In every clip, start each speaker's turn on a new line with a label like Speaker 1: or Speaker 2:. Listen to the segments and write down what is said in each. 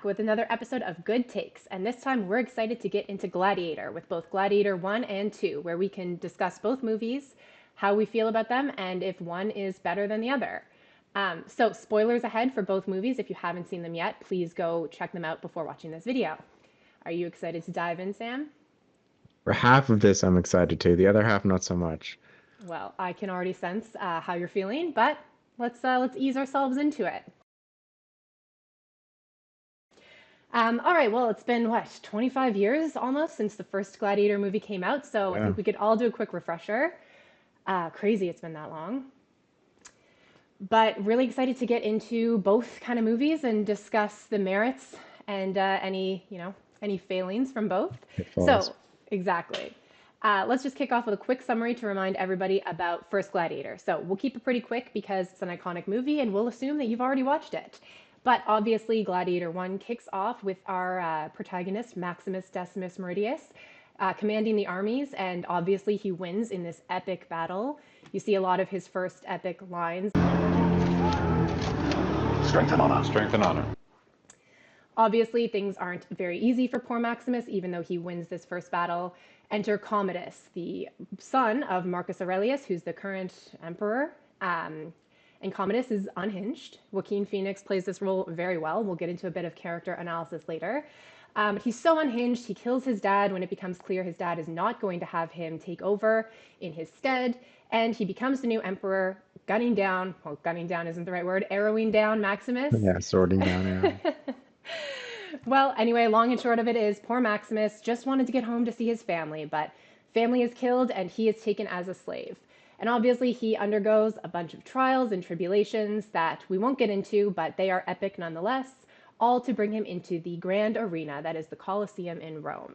Speaker 1: with another episode of Good Takes, and this time we're excited to get into Gladiator with both Gladiator I and II, where we can discuss both movies, how we feel about them, and if one is better than the other. So, spoilers ahead for both movies. If you haven't seen them yet, please go check them out before watching this video. Are you excited to dive in, Sam?
Speaker 2: For half of this, I'm excited to. The other half, not so much.
Speaker 1: Well, I can already sense how you're feeling, but let's ease ourselves into it. All right, well, it's been, 25 years almost since the first Gladiator movie came out, so I
Speaker 2: Yeah.
Speaker 1: think we could all do a quick refresher. Crazy it's been that long. But really excited to get into both kind of movies and discuss the merits and any failings from both.
Speaker 2: Pitfalls.
Speaker 1: So, exactly. Let's just kick off with a quick summary to remind everybody about First Gladiator. So we'll keep it pretty quick because it's an iconic movie and we'll assume that you've already watched it. But obviously, Gladiator 1 kicks off with our protagonist, Maximus Decimus Meridius, commanding the armies, and obviously he wins in this epic battle. You see a lot of his first epic lines.
Speaker 3: Strength and honor. Strength and honor.
Speaker 1: Obviously, things aren't very easy for poor Maximus, even though he wins this first battle. Enter Commodus, the son of Marcus Aurelius, who's the current emperor. And Commodus is unhinged. Joaquin Phoenix plays this role very well. We'll get into a bit of character analysis later. He's so unhinged, he kills his dad when it becomes clear his dad is not going to have him take over in his stead. And he becomes the new emperor, gunning down isn't the right word, arrowing down Maximus.
Speaker 2: Yeah, sorting down. Yeah.
Speaker 1: Well, anyway, long and short of it is poor Maximus just wanted to get home to see his family, but family is killed and he is taken as a slave. And obviously, he undergoes a bunch of trials and tribulations that we won't get into, but they are epic nonetheless, all to bring him into the grand arena that is the Colosseum in Rome.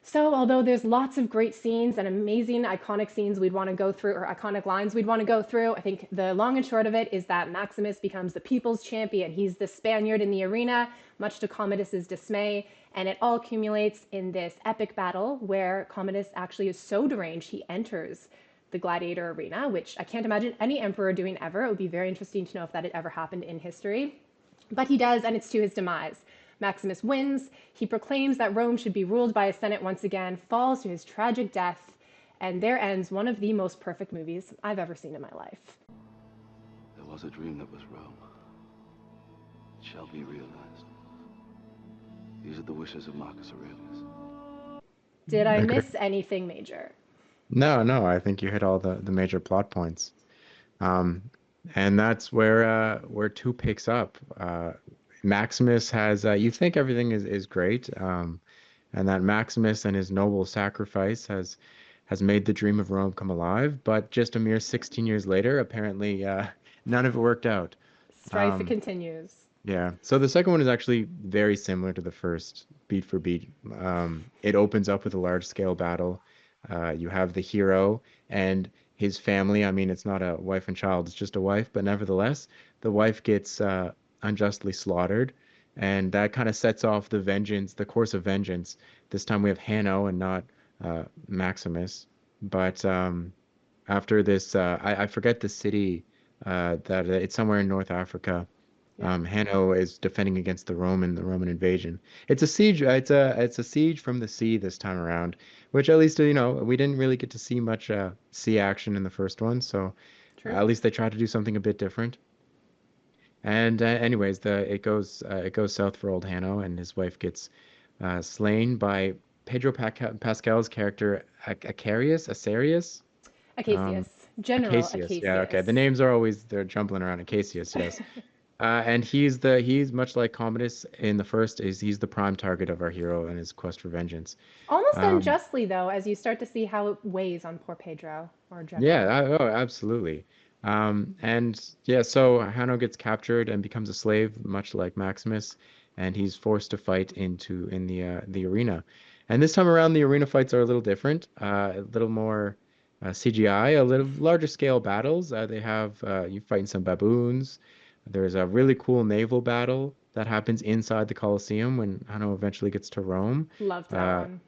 Speaker 1: So, although there's lots of great scenes and amazing iconic scenes we'd want to go through, or iconic lines we'd want to go through, I think the long and short of it is that Maximus becomes the people's champion. He's the Spaniard in the arena, much to Commodus's dismay, and it all accumulates in this epic battle where Commodus actually is so deranged he enters the gladiator arena, which I can't imagine any emperor doing ever. It would be very interesting to know if that had ever happened in history. But he does, and it's to his demise. Maximus wins. He proclaims that Rome should be ruled by a Senate once again, falls to his tragic death, and there ends one of the most perfect movies I've ever seen in my life.
Speaker 3: There was a dream that was Rome. It shall be realized. These are the wishes of Marcus Aurelius.
Speaker 1: Did I
Speaker 2: Okay.
Speaker 1: miss anything major?
Speaker 2: No, I think you hit all the major plot points. Um, and that's where two picks up. Maximus has you think everything is great, and that Maximus and his noble sacrifice has made the dream of Rome come alive, but just a mere 16 years later, apparently none of it worked out.
Speaker 1: Strife
Speaker 2: Um,
Speaker 1: continues.
Speaker 2: Yeah. So the second one is actually very similar to the first, beat for beat. It opens up with a large scale battle. You have the hero and his family. I mean, it's not a wife and child, it's just a wife, but nevertheless, the wife gets unjustly slaughtered, and that kind of sets off the course of vengeance. This time we have Hanno and not Maximus. But after this, I forget the city that it's somewhere in North Africa.
Speaker 1: Yeah.
Speaker 2: Hanno is defending against the Roman invasion. It's a siege. It's a siege from the sea this time around, which at least we didn't really get to see much sea action in the first one. So
Speaker 1: True.
Speaker 2: at least they tried to do something a bit different. And anyways, it goes south for old Hanno, and his wife gets slain by Pascal's character Acarius. Um,
Speaker 1: Acacius. General
Speaker 2: Acacius. Yeah, okay. The
Speaker 1: Acacius.
Speaker 2: names are always they're jumbling around. Acacius, yes. And he's much like Commodus in the first, is he's the prime target of our hero and his quest for vengeance.
Speaker 1: Almost
Speaker 2: Um,
Speaker 1: unjustly, though, as you start to see how it weighs on poor Pedro, or
Speaker 2: yeah,
Speaker 1: General.
Speaker 2: oh, absolutely. And yeah, so Hanno gets captured and becomes a slave, much like Maximus, and he's forced to fight in the arena. And this time around, the arena fights are a little different, a little more CGI, a little larger scale battles. They have you fighting some baboons. There's a really cool naval battle that happens inside the Colosseum when Hanno eventually gets to Rome.
Speaker 1: Loved that
Speaker 2: Uh,
Speaker 1: one.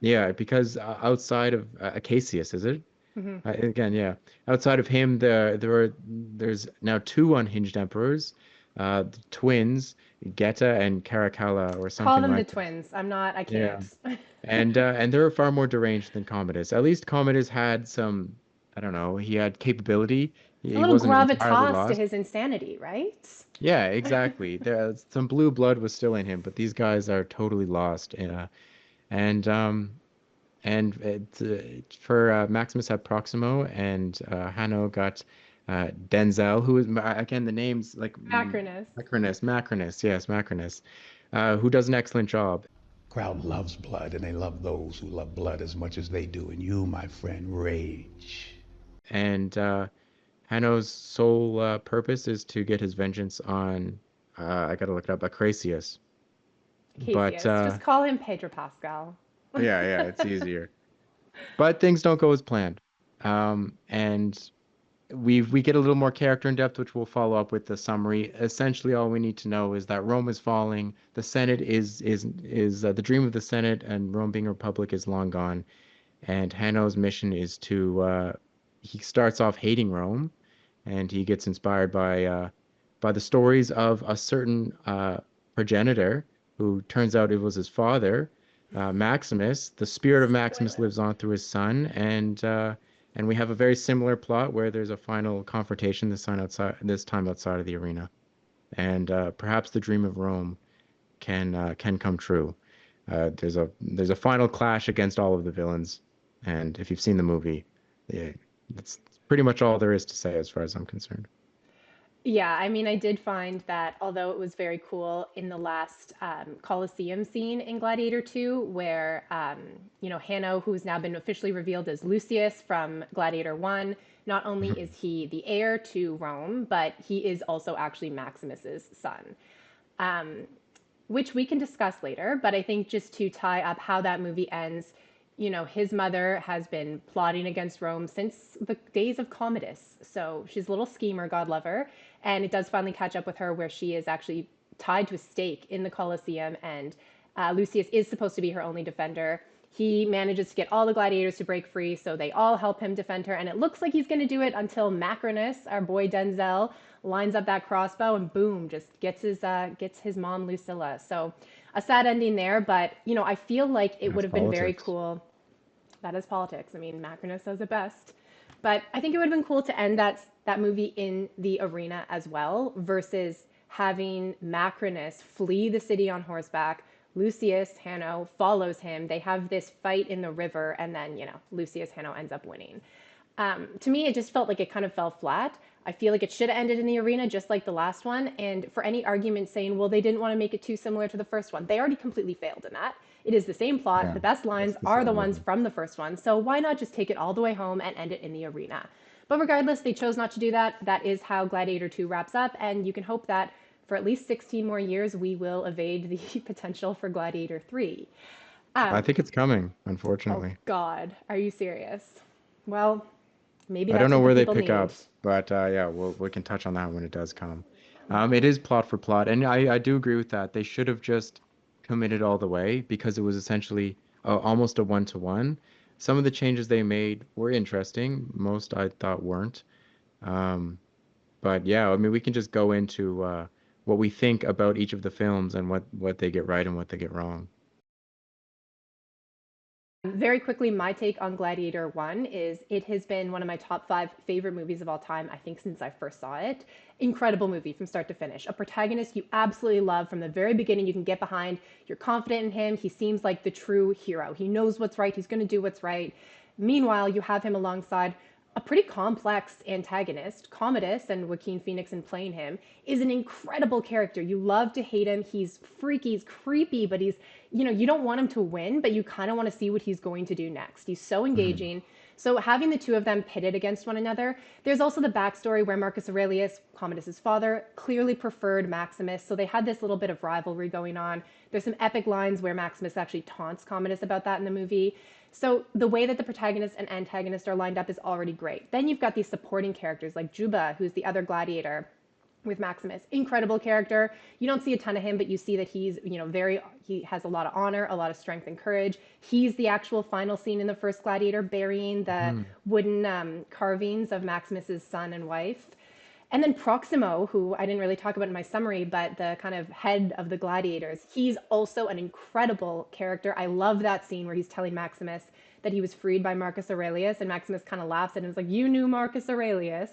Speaker 2: yeah, because outside of Acacius, is it?
Speaker 1: Hmm.
Speaker 2: Again, yeah. Outside of him, there's now two unhinged emperors. the twins, Geta and Caracalla, or
Speaker 1: Call
Speaker 2: something
Speaker 1: them the
Speaker 2: like that.
Speaker 1: twins. I'm not, I
Speaker 2: Yeah.
Speaker 1: can't.
Speaker 2: And they're far more deranged than Commodus. At least Commodus had some, I don't know, he had capability.
Speaker 1: A
Speaker 2: He
Speaker 1: little
Speaker 2: wasn't entirely
Speaker 1: gravitas to
Speaker 2: lost.
Speaker 1: his insanity, right?
Speaker 2: Yeah, exactly. There, some blue blood was still in him, but these guys are totally lost. And for Maximus had Proximo, and Hanno got Denzel, who is again the names like
Speaker 1: Macronus.
Speaker 2: Macronus, yes, Macronus, who does an excellent job.
Speaker 4: Crowd loves blood, and they love those who love blood as much as they do. And you, my friend, rage.
Speaker 2: And Hanno's sole purpose is to get his vengeance on I gotta look it up, Acracius. But
Speaker 1: Casius. Just call him Pedro Pascal.
Speaker 2: yeah, it's easier. But things don't go as planned. And we get a little more character in depth, which we'll follow up with the summary. Essentially, all we need to know is that Rome is falling. The Senate is the dream of the Senate, and Rome being a republic is long gone. And Hanno's mission is to he starts off hating Rome, and he gets inspired by the stories of a certain progenitor who turns out it was his father, Maximus. The spirit of Maximus
Speaker 1: Spoiler.
Speaker 2: lives on through his son, and we have a very similar plot where there's a final confrontation this time outside of the arena, and perhaps the dream of Rome can come true. There's a final clash against all of the villains, and if you've seen the movie, yeah, that's pretty much all there is to say as far as I'm concerned.
Speaker 1: Yeah, I mean, I did find that although it was very cool in the last Colosseum scene in Gladiator II, where, Hanno, who's now been officially revealed as Lucius from Gladiator I, not only is he the heir to Rome, but he is also actually Maximus's son, which we can discuss later. But I think just to tie up how that movie ends, his mother has been plotting against Rome since the days of Commodus. So she's a little schemer, God love her. And it does finally catch up with her where she is actually tied to a stake in the Colosseum. And Lucius is supposed to be her only defender. He manages to get all the gladiators to break free, so they all help him defend her. And it looks like he's going to do it until Macronus, our boy Denzel, lines up that crossbow and boom, just gets his mom Lucilla. So a sad ending there, but I feel like it would
Speaker 2: That's
Speaker 1: have been very
Speaker 2: politics.
Speaker 1: cool. That is politics. I mean, Macronus does it best. But I think it would have been cool to end that movie in the arena as well, versus having Macronus flee the city on horseback. Lucius Hanno follows him. They have this fight in the river, and then Lucius Hanno ends up winning. To me, it just felt like it kind of fell flat. I feel like it should have ended in the arena just like the last one. And for any argument saying, well, they didn't want to make it too similar to the first one, they already completely failed in that. It is the same plot.
Speaker 2: Yeah,
Speaker 1: The best
Speaker 2: it's
Speaker 1: lines
Speaker 2: the
Speaker 1: are the
Speaker 2: same
Speaker 1: ones
Speaker 2: movie.
Speaker 1: from the first one. So why not just take it all the way home and end it in the arena? But regardless, they chose not to do that. That is how Gladiator 2 wraps up. And you can hope that for at least 16 more years, we will evade the potential for Gladiator 3.
Speaker 2: I
Speaker 1: Um,
Speaker 2: think it's coming,
Speaker 1: oh,
Speaker 2: unfortunately.
Speaker 1: God. Are you serious? Well, maybe
Speaker 2: I don't
Speaker 1: that's
Speaker 2: know
Speaker 1: what the
Speaker 2: where they
Speaker 1: people
Speaker 2: pick
Speaker 1: need.
Speaker 2: up, but yeah, we can touch on that when it does come. It is plot for plot, and I do agree with that. They should have just committed all the way because it was essentially almost a one-to-one. Some of the changes they made were interesting. Most I thought weren't. Um, but yeah, I mean, we can just go into what we think about each of the films and what they get right and what they get wrong.
Speaker 1: Very quickly, my take on Gladiator 1 is it has been one of my top five favorite movies of all time, I think, since I first saw it. Incredible movie from start to finish. A protagonist you absolutely love from the very beginning, you can get behind. You're confident in him. He seems like the true hero. He knows what's right. He's going to do what's right. Meanwhile, you have him alongside a pretty complex antagonist. Commodus, and Joaquin Phoenix in playing him, is an incredible character. You love to hate him. He's freaky, he's creepy, but you don't want him to win, but you kind of want to see what he's going to do next. He's so
Speaker 2: Mhm.
Speaker 1: engaging. So having the two of them pitted against one another, there's also the backstory where Marcus Aurelius, Commodus's father, clearly preferred Maximus. So they had this little bit of rivalry going on. There's some epic lines where Maximus actually taunts Commodus about that in the movie. So the way that the protagonist and antagonist are lined up is already great. Then you've got these supporting characters like Juba, who's the other gladiator with Maximus. Incredible character. You don't see a ton of him, but you see that he's, he has a lot of honor, a lot of strength and courage. He's the actual final scene in the first Gladiator, burying the
Speaker 2: Mhm.
Speaker 1: wooden carvings of Maximus's son and wife. And then Proximo, who I didn't really talk about in my summary, but the kind of head of the gladiators, he's also an incredible character. I love that scene where he's telling Maximus that he was freed by Marcus Aurelius, and Maximus kind of laughs at him and is like, "You knew Marcus Aurelius."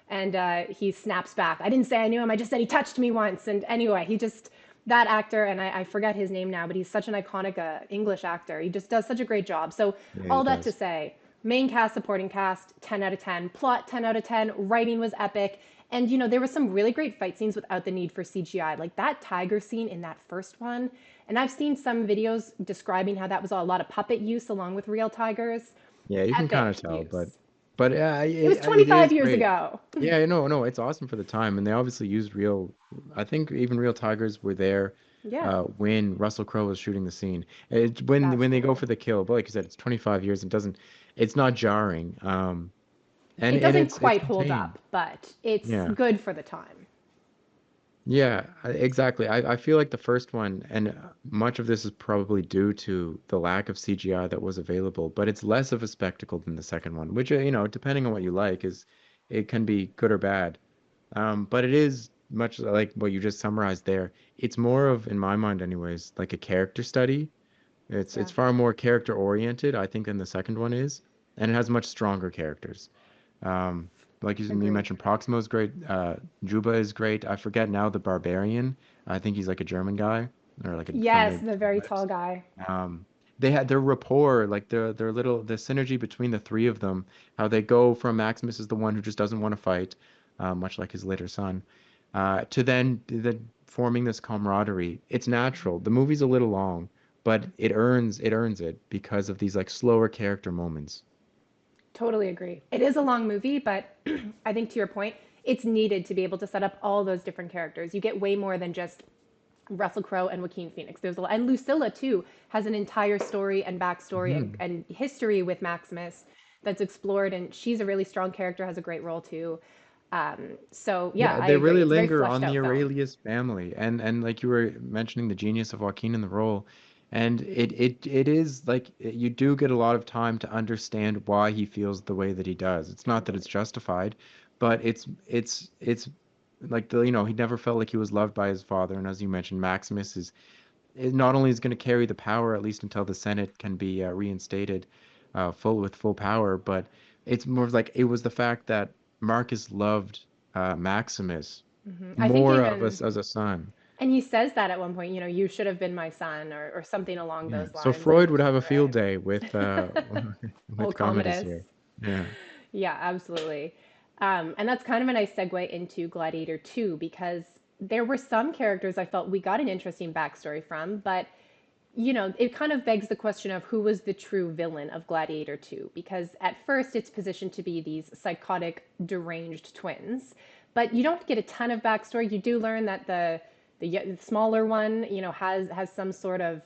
Speaker 1: And he snaps back, "I didn't say I knew him, I just said he touched me once." And anyway, he just, that actor, and I forget his name now, but he's such an iconic English actor. He just does such a great job. So
Speaker 2: Yeah, he
Speaker 1: all that to
Speaker 2: does.
Speaker 1: say, main cast, supporting cast, 10 out of 10. Plot, 10 out of 10. Writing was epic. And, there were some really great fight scenes without the need for CGI. Like that tiger scene in that first one. And I've seen some videos describing how that was a lot of puppet use along with real tigers.
Speaker 2: Yeah, you can kind
Speaker 1: Epic
Speaker 2: of tell,
Speaker 1: use.
Speaker 2: but
Speaker 1: It was
Speaker 2: it
Speaker 1: 25
Speaker 2: is
Speaker 1: years
Speaker 2: great.
Speaker 1: ago.
Speaker 2: Yeah, no, it's awesome for the time, and they obviously used real. I think even real tigers were there
Speaker 1: Yeah,
Speaker 2: when Russell Crowe was shooting the scene. When they go
Speaker 1: absolutely.
Speaker 2: for the kill, but like you said, it's 25 years. It's not jarring.
Speaker 1: It
Speaker 2: And
Speaker 1: doesn't
Speaker 2: it's
Speaker 1: quite hold
Speaker 2: contained.
Speaker 1: up, but it's
Speaker 2: Yeah.
Speaker 1: good for the time.
Speaker 2: Yeah, exactly. I feel like the first one, and much of this is probably due to the lack of CGI that was available, but it's less of a spectacle than the second one, which, depending on what you like, it can be good or bad. But it is much like what you just summarized there. It's more of, in my mind anyways, like a character study. It's
Speaker 1: Yeah.
Speaker 2: far more character oriented, I think, than the second one is, and it has much stronger characters. Um, like you
Speaker 1: Agreed.
Speaker 2: mentioned, Proximo is great. Juba is great. I forget now the Barbarian. I think he's like a German guy or like from
Speaker 1: Yes,
Speaker 2: the
Speaker 1: the very tall
Speaker 2: West.
Speaker 1: guy.
Speaker 2: Um, they had their rapport, like the synergy between the three of them. How they go from Maximus is the one who just doesn't want to fight, much like his later son, to then forming this camaraderie. It's natural. The movie's a little long, but it earns it because of these like slower character moments.
Speaker 1: Totally agree. It is a long movie, but I think to your point, it's needed to be able to set up all those different characters. You get way more than just Russell Crowe and Joaquin Phoenix. And Lucilla too has an entire story and backstory
Speaker 2: Mhm.
Speaker 1: and history with Maximus that's explored, and she's a really strong character, has a great role too. So yeah,
Speaker 2: Yeah,
Speaker 1: I
Speaker 2: they
Speaker 1: agree.
Speaker 2: really
Speaker 1: It's a very
Speaker 2: linger
Speaker 1: fleshed
Speaker 2: on the
Speaker 1: out film.
Speaker 2: Aurelius family, and like you were mentioning the genius of Joaquin in the role, and it is like you do get a lot of time to understand why he feels the way that he does. It's not that
Speaker 1: Totally.
Speaker 2: it's justified, but it's like he never felt like he was loved by his father, and as you mentioned, Maximus is not only is going to carry the power at least until the Senate can be reinstated, full power, but it's more of like it was the fact that Marcus loved Maximus
Speaker 1: I think
Speaker 2: more of
Speaker 1: even,
Speaker 2: us as a son.
Speaker 1: and he says that at one point, you should have been my son, or something along
Speaker 2: Yeah.
Speaker 1: those
Speaker 2: So
Speaker 1: lines. And
Speaker 2: Freud would have a field
Speaker 1: right.
Speaker 2: day with
Speaker 1: Old
Speaker 2: with Commodus
Speaker 1: Commodus.
Speaker 2: here. Yeah.
Speaker 1: Yeah, absolutely. And that's kind of a nice segue into Gladiator 2 because there were some characters I felt we got an interesting backstory from, but it kind of begs the question of who was the true villain of Gladiator 2 because at first it's positioned to be these psychotic, deranged twins, but you don't get a ton of backstory. You do learn that the smaller one, has some sort of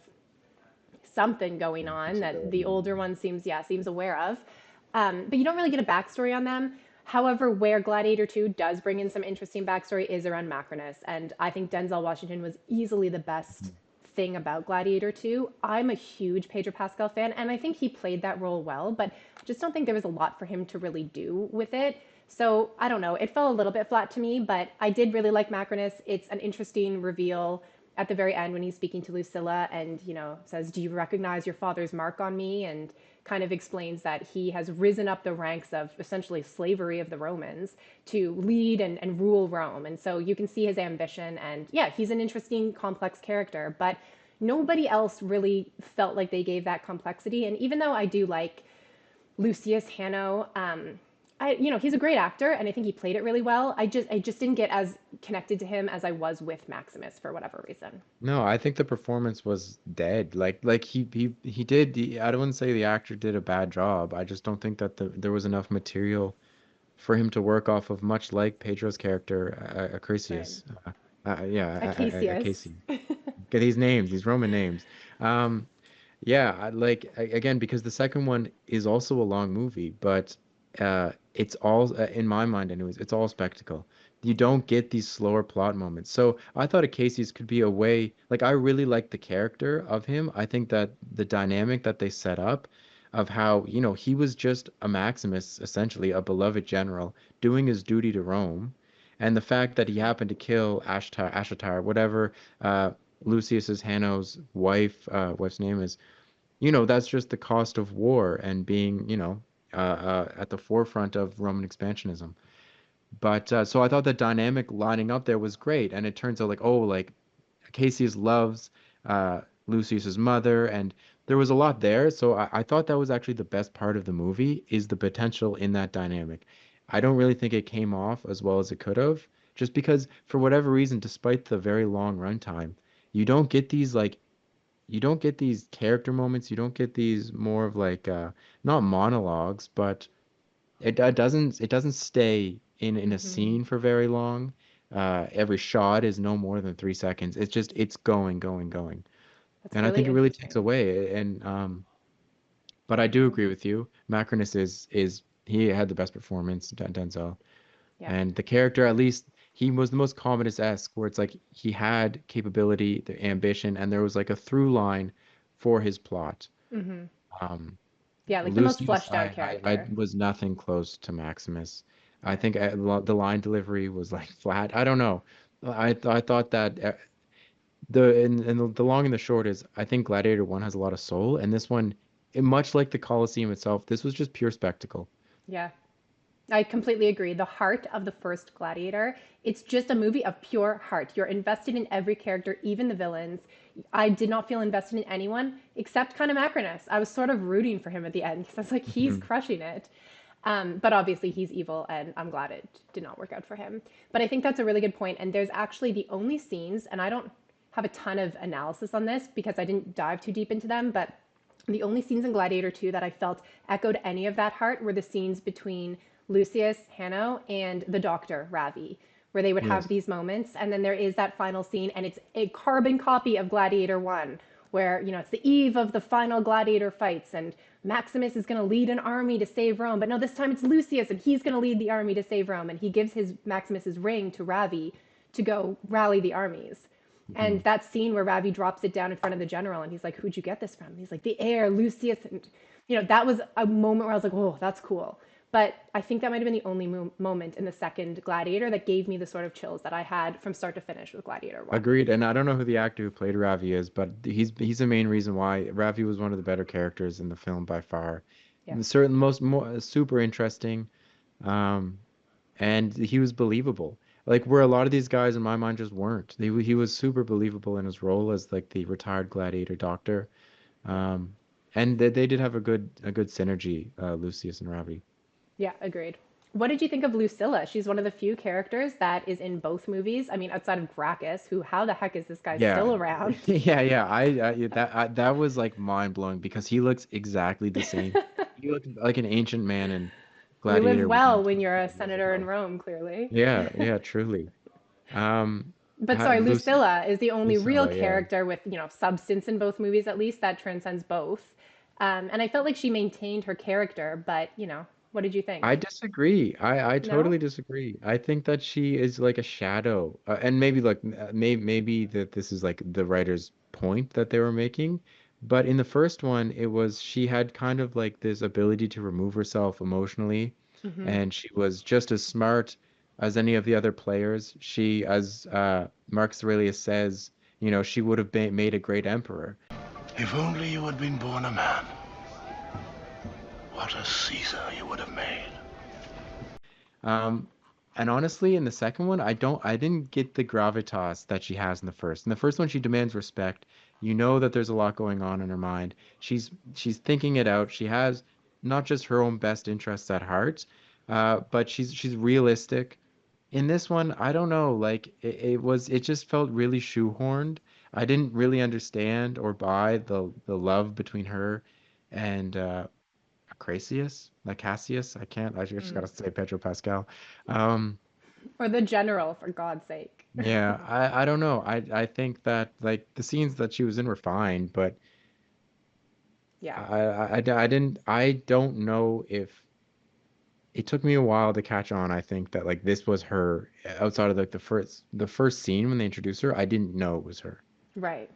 Speaker 1: something going on that the
Speaker 2: Disability.
Speaker 1: older one seems aware of. But you don't really get a backstory on them. However, where Gladiator 2 does bring in some interesting backstory is around Macronus. And I think Denzel Washington was easily the best thing about Gladiator 2. I'm a huge Pedro Pascal fan, and I think he played that role well, but just don't think there was a lot for him to really do with it. So I don't know. It fell a little bit flat to me, but I did really like Macronus. It's an interesting reveal at the very end when he's speaking to Lucilla and, says, "Do you recognize your father's mark on me?" And kind of explains that he has risen up the ranks of essentially slavery of the Romans to lead and rule Rome. And so you can see his ambition. And yeah, he's an interesting, complex character, but nobody else really felt like they gave that complexity. And even though I do like Lucius Hanno, he's a great actor, and I think he played it really well. I just didn't get as connected to him as I was with Maximus for whatever reason.
Speaker 2: No, I think the performance was dead. Like he did. I don't want to say the actor did a bad job. I just don't think that there was enough material for him to work off of, much like Pedro's character,
Speaker 1: Right.
Speaker 2: Acrisius. Yeah,
Speaker 1: Acacius.
Speaker 2: Casey. Get these names, these Roman names. Um, yeah, again because the second one is also a long movie, but it's all in my mind, anyways. It's all spectacle. You don't get these slower plot moments. So I thought Acacius could be a way. Like I really like the character of him. I think that the dynamic that they set up of how, he was just a Maximus, essentially a beloved general, doing his duty to Rome, And the fact that he happened to kill Ashtar, whatever Lucius's Hanno's wife's name is, that's just the cost of war and being, at the forefront of Roman expansionism. But so I thought the dynamic lining up there was great, and it turns out like, oh, like Cassius loves Lucius's mother, and there was a lot there. So I thought that was actually the best part of the movie is the potential in that dynamic. I don't really think it came off as well as it could have, just because for whatever reason, despite the very long runtime, you don't get these like you don't get these character moments. You don't get these more of like not monologues, but it doesn't stay in a
Speaker 1: Hmm.
Speaker 2: scene for very long. Every shot is no more than 3 seconds. It's going, going, going,
Speaker 1: That's
Speaker 2: and I
Speaker 1: really
Speaker 2: think it really takes
Speaker 1: interesting.
Speaker 2: away. And but I do
Speaker 1: Hmm.
Speaker 2: agree with you. Macronus is he had the best performance, Denzel,
Speaker 1: Yeah.
Speaker 2: and the character at least he was the most Commodus-esque, where it's like he had capability, the ambition, and there was like a through line for his plot.
Speaker 1: Hmm.
Speaker 2: Um,
Speaker 1: Yeah, like the most
Speaker 2: Lucius,
Speaker 1: fleshed out
Speaker 2: I
Speaker 1: character.
Speaker 2: was nothing close to Maximus. I
Speaker 1: Yeah.
Speaker 2: think the line delivery was like flat. I don't know. I thought that the long and the short is I think Gladiator 1 has a lot of soul, and this one, much like the Colosseum itself, this was just pure spectacle.
Speaker 1: Yeah. I completely agree. The heart of the first Gladiator, it's just a movie of pure heart. You're invested in every character, even the villains. I did not feel invested in anyone except kind of Macronus. I was sort of rooting for him at the end because I was like, he's
Speaker 2: Mhm.
Speaker 1: crushing it. But obviously, he's evil, and I'm glad it did not work out for him. But I think that's a really good point. And there's actually the only scenes, and I don't have a ton of analysis on this because I didn't dive too deep into them, but the only scenes in Gladiator 2 that I felt echoed any of that heart were the scenes between Lucius, Hanno, and the doctor, Ravi, where they would have
Speaker 2: Yes.
Speaker 1: these moments. And then there is that final scene, and it's a carbon copy of Gladiator 1, where, it's the eve of the final gladiator fights, and Maximus is going to lead an army to save Rome. But no, this time it's Lucius, and he's going to lead the army to save Rome. And he gives his Maximus's ring to Ravi to go rally the armies. And
Speaker 2: Mhm.
Speaker 1: that scene where Ravi drops it down in front of the general and he's like, "Who'd you get this from?" And he's like, "The heir, Lucius." And, that was a moment where I was like, "Oh, that's cool." But I think that might have been the only moment in the second Gladiator that gave me the sort of chills that I had from start to finish with Gladiator 1.
Speaker 2: Agreed. And I don't know who the actor who played Ravi is, but he's the main reason why Ravi was one of the better characters in the film by far.
Speaker 1: Yeah.
Speaker 2: Certain most more super interesting. Um, and he was believable. Like where a lot of these guys in my mind just weren't. He was super believable in his role as like the retired gladiator doctor.
Speaker 1: Yeah.
Speaker 2: Um, and they did have a good synergy, Lucius and Ravi.
Speaker 1: Yeah, agreed. What did you think of Lucilla? She's one of the few characters that is in both movies. I mean, outside of Gracchus, who, how the heck is this guy
Speaker 2: Yeah,
Speaker 1: still around?
Speaker 2: yeah. That was like mind blowing because he looks exactly the same. He looked like an ancient man in
Speaker 1: You live
Speaker 2: Gladiator 1
Speaker 1: well when you're a
Speaker 2: 5 years
Speaker 1: senator in
Speaker 2: ago.
Speaker 1: Rome, clearly.
Speaker 2: Yeah, yeah, truly. Um,
Speaker 1: But sorry,
Speaker 2: Lucy,
Speaker 1: Lucilla is the only real
Speaker 2: Lucilla, yeah.
Speaker 1: character with, substance in both movies, at least that transcends both. And I felt like she maintained her character, but, what did you
Speaker 2: I
Speaker 1: think?
Speaker 2: disagree. I
Speaker 1: No?
Speaker 2: totally disagree. I think that she is like a shadow, and maybe like maybe that this is like the writer's point that they were making. But in the first one, it was she had kind of like this ability to remove herself emotionally,
Speaker 1: Hmm.
Speaker 2: and she was just as smart as any of the other players. She, as Marcus Aurelius says, she would have been made a great emperor.
Speaker 4: If only you had been born a man, what a Caesar you would have made.
Speaker 2: Um, and honestly, in the second one, I didn't get the gravitas that she has in the first. In the first one, she demands respect. You know that there's a lot going on in her mind. She's thinking it out. She has not just her own best interests at heart, but she's realistic. In this one, I don't know, like it just felt really shoehorned. I didn't really understand or buy the love between her and Acracius, like Cassius. I just
Speaker 1: Mm.
Speaker 2: gotta say Pedro Pascal. Um,
Speaker 1: Or the general, for God's sake.
Speaker 2: yeah, I don't know. I think that like the scenes that she was in were fine, but
Speaker 1: Yeah.
Speaker 2: I don't know if it took me a while to catch on. I think that like this was her outside of like the first scene when they introduced her. I didn't know it was her.
Speaker 1: Right.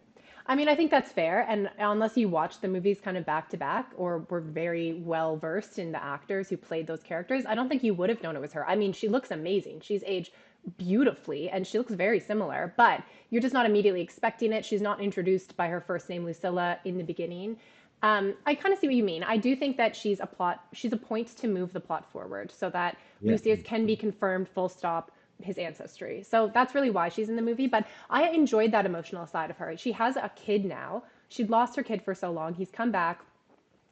Speaker 1: I mean, I think that's fair. And unless you watch the movies kind of back to back or were very well versed in the actors who played those characters, I don't think you would have known it was her. I mean, she looks amazing. She's aged beautifully and she looks very similar, but you're just not immediately expecting it. She's not introduced by her first name, Lucilla, in the beginning. I kind of see what you mean. I do think that she's a point to move the plot forward so that
Speaker 2: Yeah.
Speaker 1: Lucius can be confirmed full stop his ancestry. So that's really why she's in the movie. But I enjoyed that emotional side of her. She has a kid now. She'd lost her kid for so long. He's come back.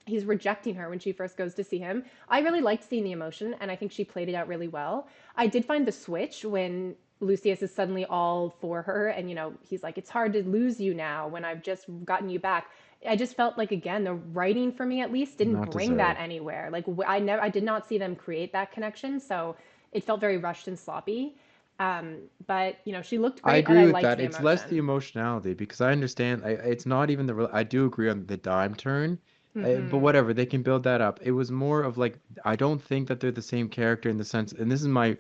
Speaker 1: He's rejecting her when she first goes to see him. I really liked seeing the emotion, and I think she played it out really well. I did find the switch when Lucius is suddenly all for her, and he's like, "It's hard to lose you now when I've just gotten you back." I just felt like again the writing for me at least didn't
Speaker 2: Not
Speaker 1: bring that
Speaker 2: deserved.
Speaker 1: anywhere. Like I did not see them create that connection, so it felt very rushed and sloppy. But she looked
Speaker 2: I
Speaker 1: great, and I
Speaker 2: agree with
Speaker 1: liked
Speaker 2: that.
Speaker 1: the
Speaker 2: It's less the
Speaker 1: emotion.
Speaker 2: emotionality because I understand. It's not even the real. I do agree on the dime turn, but
Speaker 1: Hmm.
Speaker 2: whatever. They can build that up. It was more of like I don't think that they're the same character in the sense, and this is my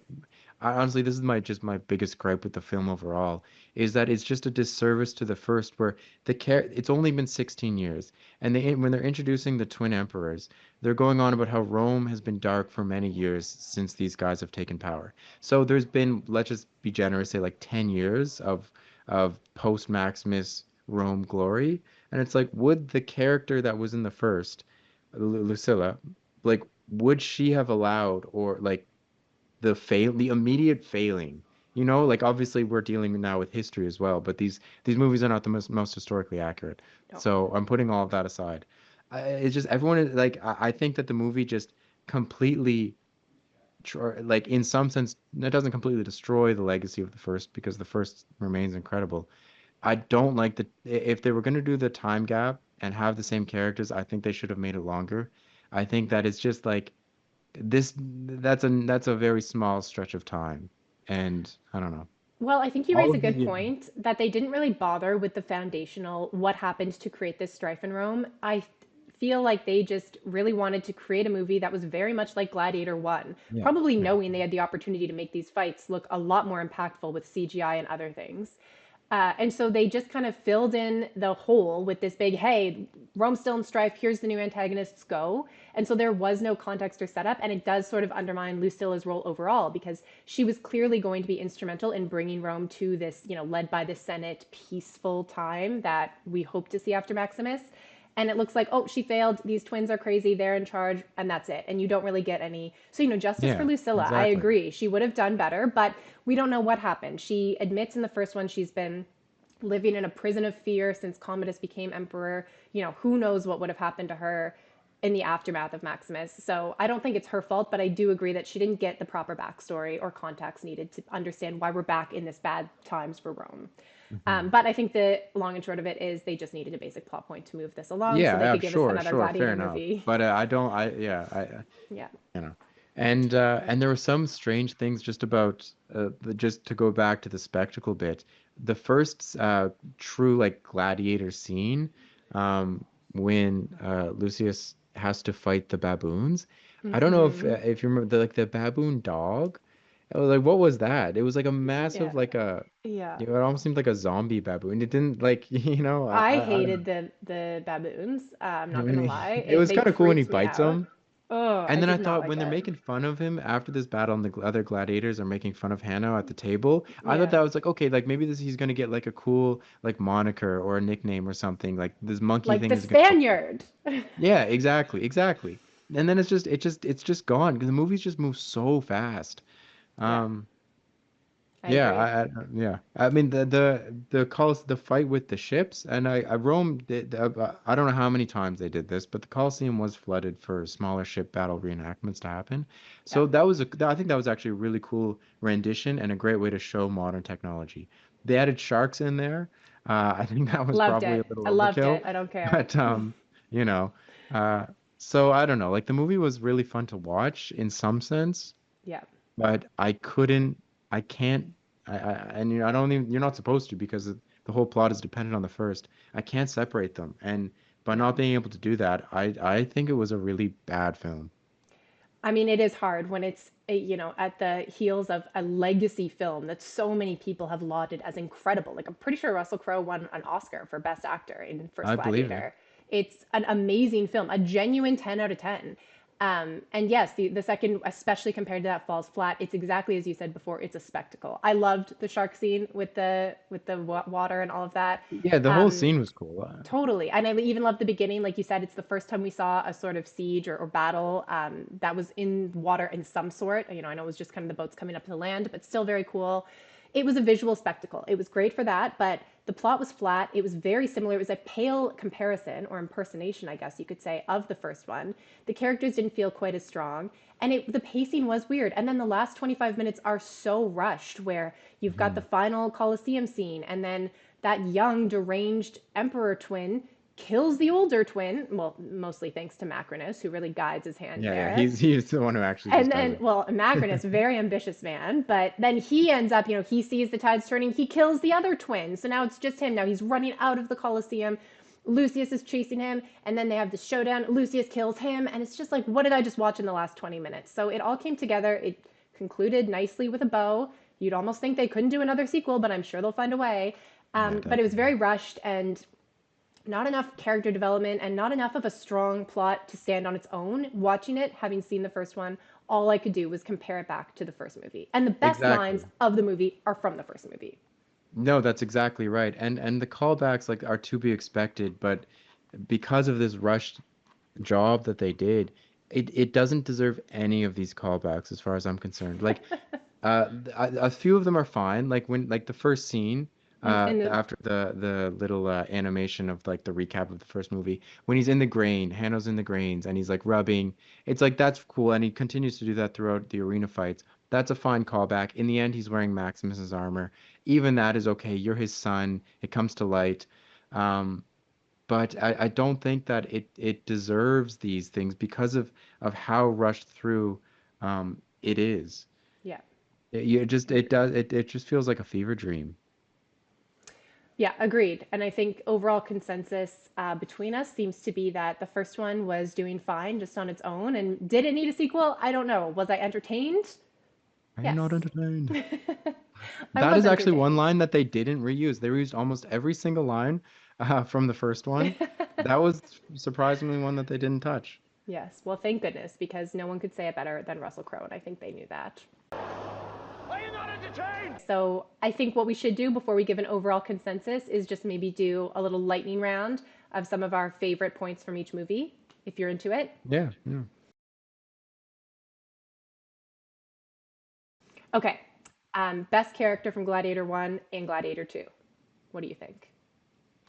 Speaker 2: honestly, this is my just my biggest gripe with the film overall, is that it's just a disservice to the first, where it's only been 16 years, and when they're introducing the twin emperors, they're going on about how Rome has been dark for many years since these guys have taken power. So there's been, let's just be generous, say like 10 years of post Maximus Rome glory, and it's like, would the character that was in the first, Lucilla, like, would she have allowed or like the immediate failing. Like obviously we're dealing now with history as well, but these movies are not the most historically accurate.
Speaker 1: No.
Speaker 2: So I'm putting all of that aside. It's just everyone is like I think that the movie just completely like in some sense it doesn't completely destroy the legacy of the first because the first remains incredible. I don't like if they were going to do the time gap and have the same characters, I think they should have made it longer. I think that it's just like that's a very small stretch of time, and I don't know.
Speaker 1: Well, I think you
Speaker 2: All
Speaker 1: raise a
Speaker 2: of the
Speaker 1: good
Speaker 2: yeah,
Speaker 1: point that they didn't really bother with the foundational what happened to create this strife in Rome. I feel like they just really wanted to create a movie that was very much like Gladiator 1,
Speaker 2: yeah,
Speaker 1: probably
Speaker 2: yeah.
Speaker 1: knowing they had the opportunity to make these fights look a lot more impactful with CGI and other things. And so they just kind of filled in the hole with this big, hey, Rome's still in strife. Here's the new antagonists, go. And so there was no context or setup. And it does sort of undermine Lucilla's role overall because she was clearly going to be instrumental in bringing Rome to this, led by the Senate, peaceful time that we hope to see after Maximus. And it looks like, oh, she failed. These twins are crazy. They're in charge, and that's it. And you don't really get any. So, justice for
Speaker 2: Yeah,
Speaker 1: Lucilla. I
Speaker 2: exactly.
Speaker 1: agree. She would have done better, but we don't know what happened. She admits in the first one she's been living in a prison of fear since Commodus became emperor. Who knows what would have happened to her in the aftermath of Maximus. So I don't think it's her fault, but I do agree that she didn't get the proper backstory or context needed to understand why we're back in this bad times for Rome.
Speaker 2: Hmm.
Speaker 1: But I think the long and short of it is they just needed a basic plot point to move this along so
Speaker 2: Yeah,
Speaker 1: they
Speaker 2: yeah,
Speaker 1: could give us
Speaker 2: sure,
Speaker 1: another
Speaker 2: sure, fair
Speaker 1: Gladiator
Speaker 2: enough.
Speaker 1: movie.
Speaker 2: But I don't, I yeah,
Speaker 1: Yeah.
Speaker 2: you know, and there were some strange things just about just to go back to the spectacle bit. The first true like gladiator scene, when Lucius has to fight the baboons. I don't know
Speaker 1: Hmm.
Speaker 2: if you remember the baboon dog. I was like, what was that? It was like a massive,
Speaker 1: Yeah.
Speaker 2: like
Speaker 1: Yeah.
Speaker 2: it almost seemed like a zombie baboon. It didn't like,
Speaker 1: I
Speaker 2: I don't
Speaker 1: hated the baboons. I'm
Speaker 2: know.
Speaker 1: not gonna lie.
Speaker 2: It was
Speaker 1: They
Speaker 2: kind of cool when he
Speaker 1: freaked me
Speaker 2: bites
Speaker 1: out.
Speaker 2: them.
Speaker 1: Oh,
Speaker 2: And
Speaker 1: I
Speaker 2: then I
Speaker 1: did not
Speaker 2: thought
Speaker 1: like
Speaker 2: when they're
Speaker 1: it.
Speaker 2: making fun of him after this battle and the other gladiators are making fun of Hanno at the table, I thought
Speaker 1: Yeah.
Speaker 2: that was like, okay, like maybe he's gonna get like a cool like moniker or a nickname or something. Like this monkey
Speaker 1: Like
Speaker 2: thing
Speaker 1: the
Speaker 2: is gonna go.
Speaker 1: Spaniard.
Speaker 2: Yeah, exactly, exactly. And then it's just gone because the movies just move so fast.
Speaker 1: Yeah,
Speaker 2: Um,
Speaker 1: I
Speaker 2: Yeah,
Speaker 1: agree.
Speaker 2: yeah. I mean the fight with the ships and I roamed I don't know how many times they did this, but the Colosseum was flooded for smaller ship battle reenactments to happen.
Speaker 1: Yeah.
Speaker 2: So I think that was actually a really cool rendition and a great way to show modern technology. They added sharks in there. I think that was
Speaker 1: Loved
Speaker 2: probably a
Speaker 1: it.
Speaker 2: little
Speaker 1: I loved
Speaker 2: overkill,
Speaker 1: it. I don't care.
Speaker 2: but you know, uh, so I don't know. Like the movie was really fun to watch in some sense,
Speaker 1: Yeah.
Speaker 2: but I can't, and I don't even, you're not supposed to because the whole plot is dependent on the first. I can't separate them. And by not
Speaker 1: No.
Speaker 2: being able to do that, I think it was a really bad film.
Speaker 1: I mean, it is hard when it's at the heels of a legacy film that so many people have lauded as incredible. Like I'm pretty sure Russell Crowe won an Oscar for Best Actor in First
Speaker 2: I believe it.
Speaker 1: Gladiator. It's an amazing film, a genuine 10 out of 10. And yes, the second, especially compared to that, falls flat. It's exactly as you said before. It's a spectacle. I loved the shark scene with the water and all of that.
Speaker 2: Yeah, the whole
Speaker 1: Um,
Speaker 2: scene was cool.
Speaker 1: Totally. And I even love the beginning. Like you said, it's the first time we saw a sort of siege or battle that was in water in some sort. You know, I know it was just kind of the boats coming up to the land, but still very cool. It was a visual spectacle. It was great for that, but the plot was flat. It was very similar. It was a pale comparison or impersonation, I guess you could say, of the first one. The characters didn't feel quite as strong, and the pacing was weird. And then the last 25 minutes are so rushed, where you've got the
Speaker 2: Mhm.
Speaker 1: final Colosseum scene, and then that young, deranged emperor twin kills the older twin. Well, mostly thanks to Macrinus, who really guides his hand
Speaker 2: Yeah,
Speaker 1: there.
Speaker 2: he's the one who actually
Speaker 1: And
Speaker 2: just does
Speaker 1: then, well, Macrinus, very ambitious man, but then he ends up, he sees the tides turning, he kills the other twin. So now it's just him. Now he's running out of the Colosseum. Lucius is chasing him, and then they have the showdown. Lucius kills him, and it's just like, what did I just watch in the last 20 minutes? So it all came together. It concluded nicely with a bow. You'd almost think they couldn't do another sequel, but I'm sure they'll find a way.
Speaker 2: Yeah,
Speaker 1: But it was
Speaker 2: definitely.
Speaker 1: very rushed and not enough character development and not enough of a strong plot to stand on its own. Watching it, having seen the first one, all I could do was compare it back to the first movie. And the best lines
Speaker 2: Exactly.
Speaker 1: of the movie are from the first movie.
Speaker 2: No, that's exactly right. And the callbacks like are to be expected, but because of this rushed job that they did, it doesn't deserve any of these callbacks as far as I'm concerned. Like a few of them are fine. Like when like the first scene,
Speaker 1: And
Speaker 2: after the little animation of like the recap of the first movie, when he's in the grain, Hanno's in the grains, and he's like rubbing. It's like that's cool, and he continues to do that throughout the arena fights. That's a fine callback. In the end, he's wearing Maximus's armor. Even that is okay. You're his son. It comes to light. Um, but I don't think that it deserves these things because of how rushed through it is.
Speaker 1: yeah,
Speaker 2: It just feels like a fever dream.
Speaker 1: yeah, agreed. And I think overall consensus between us seems to be that the first one was doing fine just on its own. And did it need a sequel? I don't know. Was I entertained?
Speaker 2: I'm
Speaker 1: Yes.
Speaker 2: not entertained.
Speaker 1: I
Speaker 2: That
Speaker 1: was
Speaker 2: is actually one
Speaker 1: entertained.
Speaker 2: line that they didn't reuse. They reused almost every single line from the first one. That was surprisingly one that they didn't touch.
Speaker 1: Yes. Well, thank goodness, because no one could say it better than Russell Crowe, and I think they knew that.
Speaker 3: Are you not entertained?
Speaker 1: So I think what we should do before we give an overall consensus is just maybe do a little lightning round of some of our favorite points from each movie, if you're into it.
Speaker 2: Yeah, yeah.
Speaker 1: Okay. Best character from Gladiator 1 and Gladiator 2. What do you think?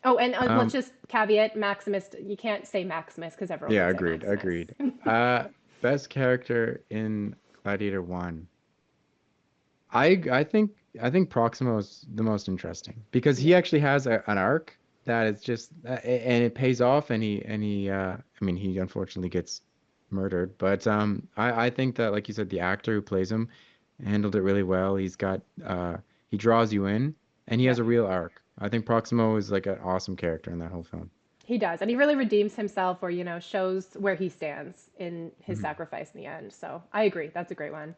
Speaker 1: Oh, and let's
Speaker 2: Um,
Speaker 1: just caveat Maximus. You can't say Maximus because everyone
Speaker 2: yeah,
Speaker 1: would say
Speaker 2: agreed,
Speaker 1: Maximus.
Speaker 2: agreed. Uh, Best character in Gladiator 1. I think Proximo is the most interesting because he
Speaker 1: Yeah.
Speaker 2: actually has an arc that is just and it pays off and he I mean he unfortunately gets murdered, but I think that like you said the actor who plays him handled it really well. He draws you in and he
Speaker 1: Yeah.
Speaker 2: has a real arc. I think Proximo is like an awesome character in that whole film.
Speaker 1: He does. And he really redeems himself or, shows where he stands in his
Speaker 2: Mhm.
Speaker 1: sacrifice in the end. So I agree. That's a great one.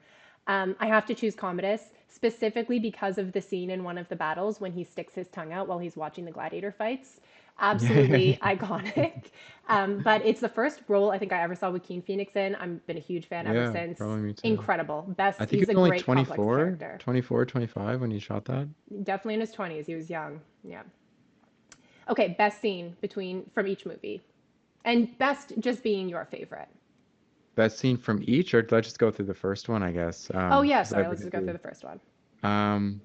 Speaker 1: I have to choose Commodus specifically because of the scene in one of the battles when he sticks his tongue out while he's watching the gladiator fights. Absolutely iconic. But it's the first role I think I ever saw Joaquin Phoenix in. I've been a huge fan ever
Speaker 2: Yeah,
Speaker 1: since.
Speaker 2: probably me too.
Speaker 1: Incredible.
Speaker 2: I
Speaker 1: Best.
Speaker 2: think he
Speaker 1: He's a
Speaker 2: was only
Speaker 1: great complex
Speaker 2: 24,
Speaker 1: character.
Speaker 2: 24, 25 when he shot that.
Speaker 1: Definitely in his 20s. He was young. Yeah. Okay, best scene between from each movie. And best just being your favorite.
Speaker 2: Best scene from each, or let's just go through the first one, I guess.
Speaker 1: Oh yeah,
Speaker 2: 'Cause I
Speaker 1: sorry, let's just go through
Speaker 2: really,
Speaker 1: the first one.
Speaker 2: um,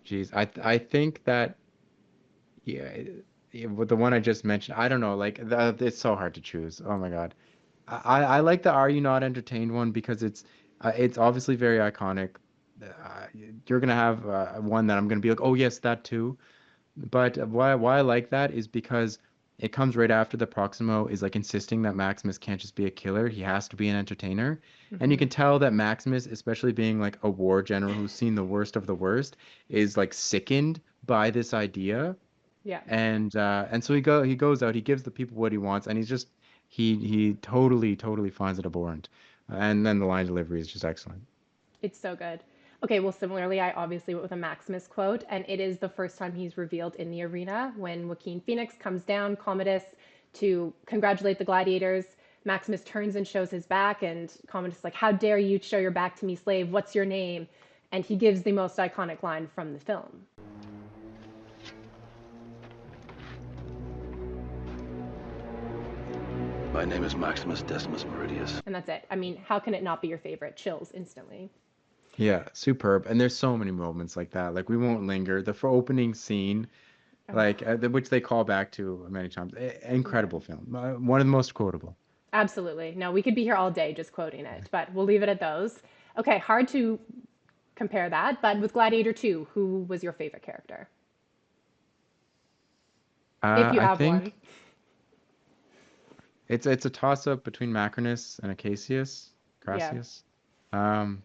Speaker 2: geez, I think that yeah, with the one I just mentioned, I don't know, like it's so hard to choose. Oh my God, I like the Are You Not Entertained one because it's obviously very iconic. You're gonna have one that I'm gonna be like, oh yes, that too. But why I like that is because it comes right after the Proximo is like insisting that Maximus can't just be a killer, he has to be an entertainer. And you
Speaker 1: Hmm.
Speaker 2: can tell that Maximus, especially being like a war general who's seen the worst of the worst, is like sickened by this idea.
Speaker 1: Yeah,
Speaker 2: And so he goes out, he gives the people what he wants, and he totally finds it abhorrent. And then the line delivery is just excellent.
Speaker 1: it's so good. Okay, well, similarly, I obviously went with a Maximus quote, and it is the first time he's revealed in the arena when Joaquin Phoenix comes down, Commodus, to congratulate the gladiators. Maximus turns and shows his back, and Commodus is like, "How dare you show your back to me, slave? What's your name?" And he gives the most iconic line from the film.
Speaker 3: My name is Maximus Decimus Meridius.
Speaker 1: And that's it. I mean, how can it not be your favorite? Chills instantly.
Speaker 2: Yeah, superb. And there's so many moments like that. Like we won't linger. The opening scene, like which they call back to many times. Incredible film. One of the most quotable.
Speaker 1: Absolutely. No, we could be here all day just quoting it, but we'll leave it at those. Okay, hard to compare that, but with Gladiator 2, who was your favorite character? If you
Speaker 2: I
Speaker 1: have one.
Speaker 2: think it's a toss-up between Macrinus and Acacius,
Speaker 1: Yeah.
Speaker 2: Gracius. Um,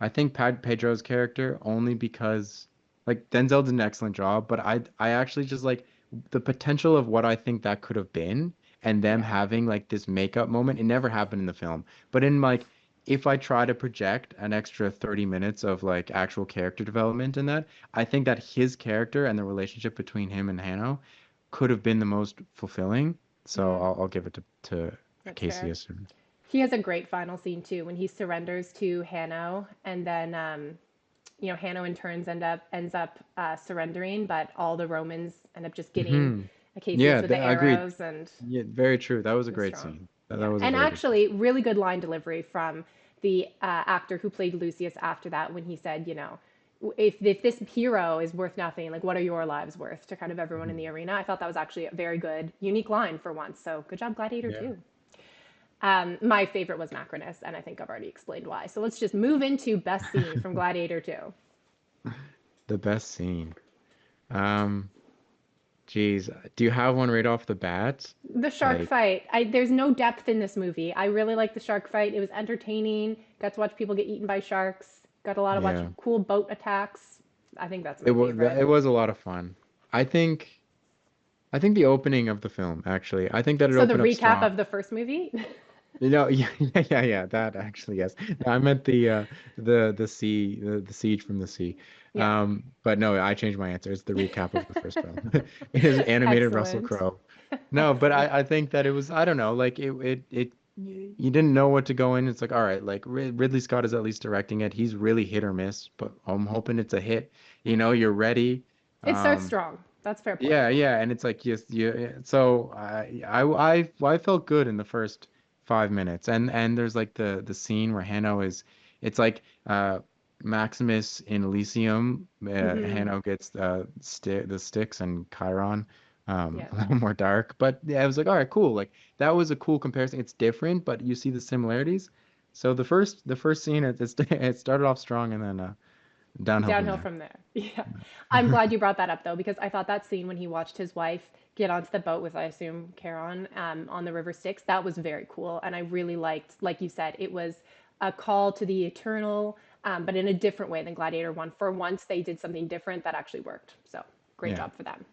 Speaker 2: I think Pedro's character only because like Denzel did an excellent job, but I actually just like the potential of what I think that could have been and them
Speaker 1: Yeah.
Speaker 2: having like this makeup moment. It never happened in the film, but in like if I try to project an extra 30 minutes of like actual character development in that, I think that his character and the relationship between him and Hanno could have been the most fulfilling. So I'll give it to
Speaker 1: That's fair.
Speaker 2: Acacius.
Speaker 1: He has a great final scene too when he surrenders to Hanno, and then Hanno in turns ends up surrendering, but all the Romans end up just getting
Speaker 2: Mhm.
Speaker 1: Acacius
Speaker 2: Yeah,
Speaker 1: with the
Speaker 2: I agreed.
Speaker 1: arrows, and
Speaker 2: Yeah, very true. That was a
Speaker 1: it was
Speaker 2: great
Speaker 1: strong.
Speaker 2: scene. That
Speaker 1: Yeah,
Speaker 2: was a
Speaker 1: and
Speaker 2: very good scene.
Speaker 1: actually, really good line delivery from the actor who played Lucius after that when he said, if this hero is worth nothing, like what are your lives worth to kind of everyone in
Speaker 2: Mhm.
Speaker 1: the arena? I thought that was actually a very good, unique line for once. So good job, Gladiator
Speaker 2: Yeah.
Speaker 1: 2. My favorite was Macrinus, and I think I've already explained why. So let's just move into best scene from Gladiator 2.
Speaker 2: The best scene. Um, Geez, do you have one right off the bat?
Speaker 1: The shark
Speaker 2: Like,
Speaker 1: fight. There's no depth in this movie. I really liked the shark fight. It was entertaining. Got to watch people get eaten by sharks. Got a lot of watch
Speaker 2: yeah,
Speaker 1: cool boat attacks. I think that's my favorite.
Speaker 2: it was a lot of fun. I think I think the opening of the film, actually, I think that it
Speaker 1: So the
Speaker 2: opened up
Speaker 1: recap
Speaker 2: strong.
Speaker 1: of the first movie.
Speaker 2: Yeah, yeah. That actually, yes. No, I meant the sea, the siege from the sea.
Speaker 1: Yeah,
Speaker 2: But no, I changed my answer. It's the recap of the first film. It is animated Russell
Speaker 1: excellent,
Speaker 2: Crowe. No, but
Speaker 1: excellent.
Speaker 2: I think that it was, I don't know, like it you didn't know what to go in. It's like, all right, like Ridley Scott is at least directing it. He's really hit or miss, but I'm hoping it's a hit. You're ready.
Speaker 1: It starts
Speaker 2: Um,
Speaker 1: strong. That's a fair point.
Speaker 2: yeah, and it's like yes, so I felt good in the first 5 minutes, and there's like the scene where Hanno is, it's like Maximus in Elysium,
Speaker 1: Hmm.
Speaker 2: Hanno gets the sticks and Chiron,
Speaker 1: Yeah,
Speaker 2: a little more dark, but yeah, I was like, all right, cool, like that was a cool comparison. It's different, but you see the similarities. So the first scene, it started off strong and then downhill from
Speaker 1: downhill
Speaker 2: there.
Speaker 1: from there. Yeah, I'm glad you brought that up though, because I thought that scene when he watched his wife get onto the boat with, I assume, Charon, on the river Styx, that was very cool, and I really liked, like you said, it was a call to the eternal, but in a different way than Gladiator One. For once, they did something different that actually worked. So great
Speaker 2: Yeah.
Speaker 1: job for them.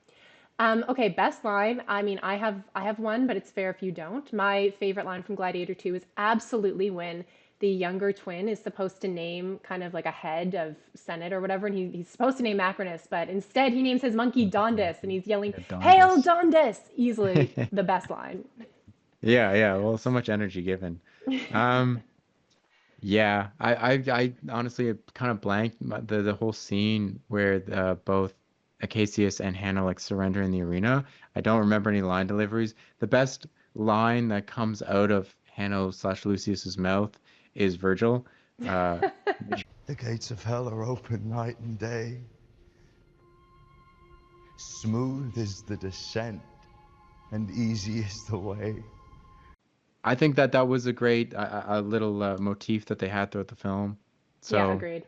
Speaker 1: Okay, best line. I mean, I have one, but it's fair if you don't. My favorite line from Gladiator 2 is absolutely when the younger twin is supposed to name kind of like a head of Senate or whatever, and he's supposed to name Macrinus, but instead he names his monkey Dondus, and he's yelling,
Speaker 2: Yeah,
Speaker 1: "Hail
Speaker 2: Dondas.
Speaker 1: Dondus!" Easily the best line.
Speaker 2: Yeah. Well, so much energy given. Um, yeah, I honestly kind of blanked the whole scene where both Acacius and Hannah like surrender in the arena. I don't remember any line deliveries. The best line that comes out of Hanno slash Lucius's mouth is Virgil. Uh,
Speaker 5: The gates of hell are open night and day. Smooth is the descent, and easy is the way.
Speaker 2: I think that was a great a little motif that they had throughout the film.
Speaker 1: Yeah,
Speaker 2: So
Speaker 1: agreed.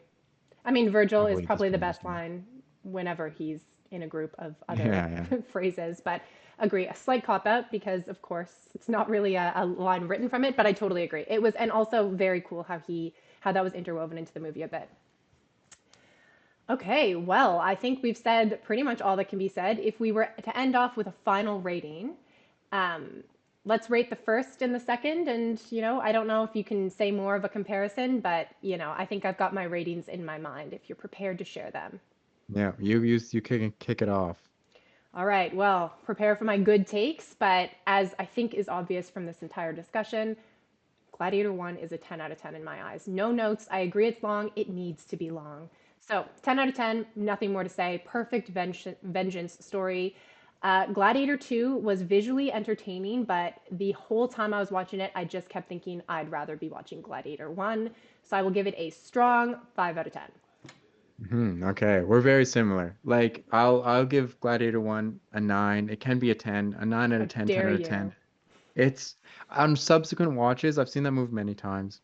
Speaker 1: I mean, Virgil
Speaker 2: I'll
Speaker 1: is
Speaker 2: wait this
Speaker 1: probably the
Speaker 2: one this
Speaker 1: best
Speaker 2: one.
Speaker 1: line whenever he's in a group of other
Speaker 2: Yeah.
Speaker 1: phrases, but agree. A slight cop out because, of course, it's not really a line written from it, but I totally agree. It was, and also very cool how that was interwoven into the movie a bit. Okay, well, I think we've said pretty much all that can be said. If we were to end off with a final rating, um, let's rate the first and the second. And, I don't know if you can say more of a comparison, but, I think I've got my ratings in my mind if you're prepared to share them.
Speaker 2: Yeah, you kick it off.
Speaker 1: All right, well, prepare for my good takes, but as I think is obvious from this entire discussion, Gladiator 1 is a 10 out of 10 in my eyes. No notes. I agree it's long. It needs to be long. So, 10 out of 10, nothing more to say. Perfect vengeance story. Gladiator 2 was visually entertaining, but the whole time I was watching it, I just kept thinking I'd rather be watching Gladiator 1. So, I will give it a strong 5 out of 10.
Speaker 2: Okay, we're very similar. Like I'll give Gladiator 1 a 9. It can be a 10, a 9 out
Speaker 1: How
Speaker 2: of 10, 10
Speaker 1: dare
Speaker 2: out of
Speaker 1: you?
Speaker 2: 10. It's on subsequent watches, I've seen that movie many times.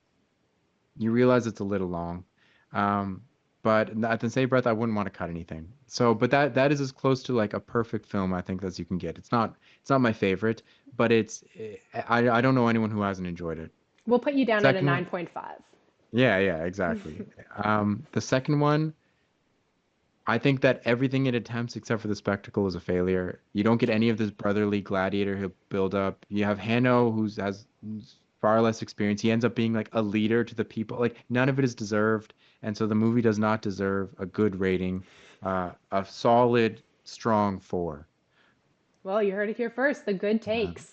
Speaker 2: You realize it's a little long. Um, but at the same breath, I wouldn't want to cut anything. So, but that is as close to like a perfect film I think as you can get. It's not my favorite, but I don't know anyone who hasn't enjoyed it.
Speaker 1: We'll put you down at a
Speaker 2: Second one,
Speaker 1: 9.5.
Speaker 2: yeah, exactly. The second one, I think that everything it attempts except for the spectacle is a failure. You don't get any of this brotherly gladiator build up. You have Hanno who's far less experience. He ends up being like a leader to the people. Like none of it is deserved, and so the movie does not deserve a good rating. A solid, strong 4.
Speaker 1: Well, you heard it here first. The good takes.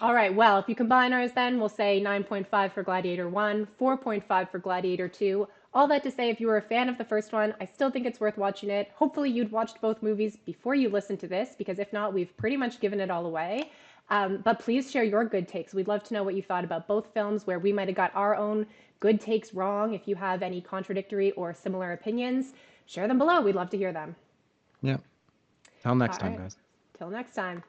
Speaker 1: All right, well, if you combine ours, then we'll say 9.5 for Gladiator 1, 4.5 for Gladiator 2. All that to say, if you were a fan of the first one, I still think it's worth watching it. Hopefully, you'd watched both movies before you listened to this, because if not, we've pretty much given it all away. But please share your good takes. We'd love to know what you thought about both films, where we might have got our own good takes wrong. If you have any contradictory or similar opinions, share them below. We'd love to hear them.
Speaker 2: Yeah. Till next
Speaker 1: All
Speaker 2: time,
Speaker 1: right,
Speaker 2: guys.
Speaker 1: till next time.